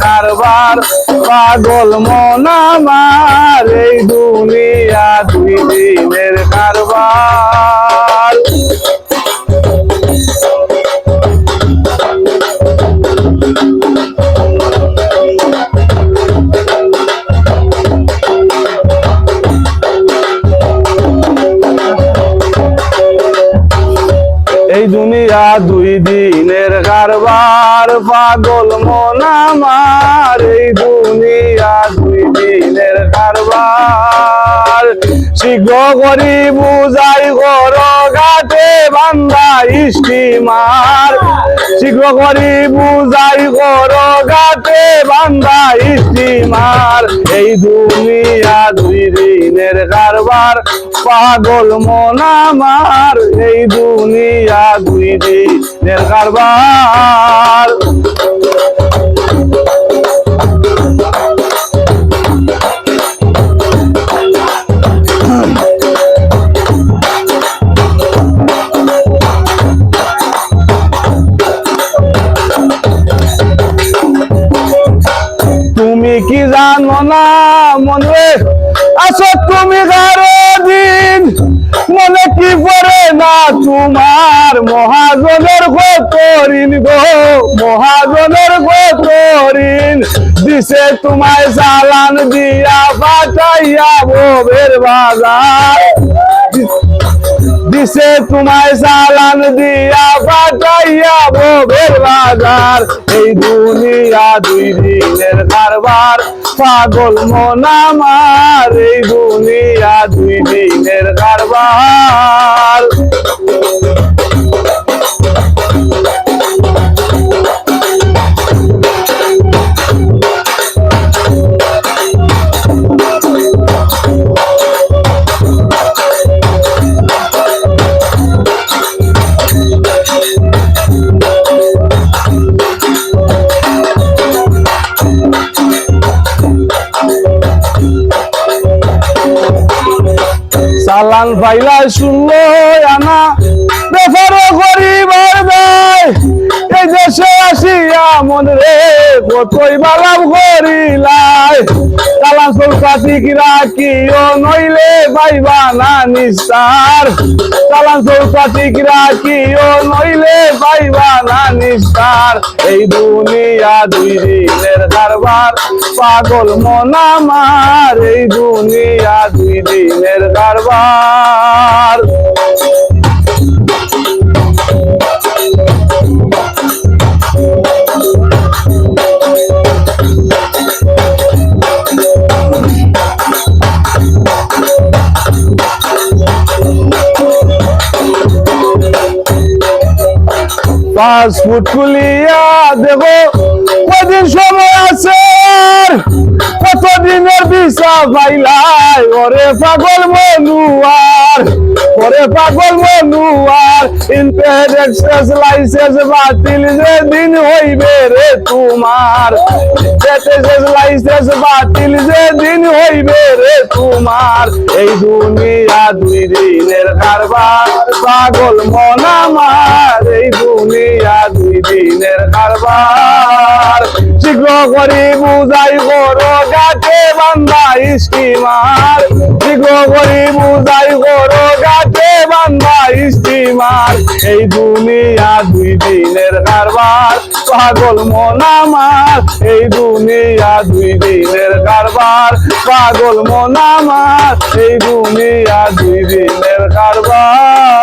কারবার পাগল মন আমার এই দুনিয়া দুই দিনের কারবার এই দুনিয়া দুই দিনের কারবার পাগল মন আমার এই দুনিয়া দুই দিনের কারবার শীঘ্র করি বুঝাই ঘর ঘাটে বান্দা স্টিমার শীঘ্র করি বুঝাই ঘর ঘাটে বান্দা স্টিমার এই দুনিয়া দুই দিনের কারবার পাগল মন আমার এই দুনিয়া দুই দিনের কারবার তুমি কি জানো না মনে আছো তুমি কারো দিন মনে কি পড়ে না তোমার মহাজনের কত ঋণ গো মহাজনের কত ঋণ দিছে তোমায় চালান দিয়া পাঠাইয়া ভবের বাজার দিছে তোমায় চালান দিয়া পাঠাইয়া ভবের বাজার এই দুনিয়া দুই দিনের কারবার পাগল মন আমার এই দুনিয়া দুই দিনের কারবার চালান পাইলা শুনলো আনা বেফারো করিবার দায় এই দেশে আসিয়া মন রে কতই বালাম করিলাই চালান চৌকাঠিক রাখিও নইলে পাইবা না নিস্তার চালান চৌকাঠিক রাখিও নইলে পাইবা না নিস্তার এই দুনিয়া দুই দিনের কারবার পাগল মন আমার এই দুনিয়া দুই দিনের কারবার পাসপোর্ট খুলিয়া দেখো কদিন সময় আছে কতদিনের ভিসা পাইলাই ওরে পাগল মনুয়ার ওরে পাগল মনুয়ার ইনপেড এক্সেস লাইসেন্স বাতিল যেদিন হইবে রে তোমার এক্সেস লাইসেন্স বাতিল যেদিন হইবে রে তোমার এই দুনিয়া দুই দিনের কারবার পাগল মন আমার এই দুনিয়া দুই দিনের কারবার শীঘ্র করি বুঝাই করো গাছে বান্দা স্টিমার শীঘ্র করি বুঝাই করো গাছে বান্দা স্টিমার এই দুনিয়া দুই দিনের কারবার পাগল মন আমার এই দুনিয়া দুই দিনের কারবার পাগল মন আমার এই দুনিয়া দুই দিনের কারবার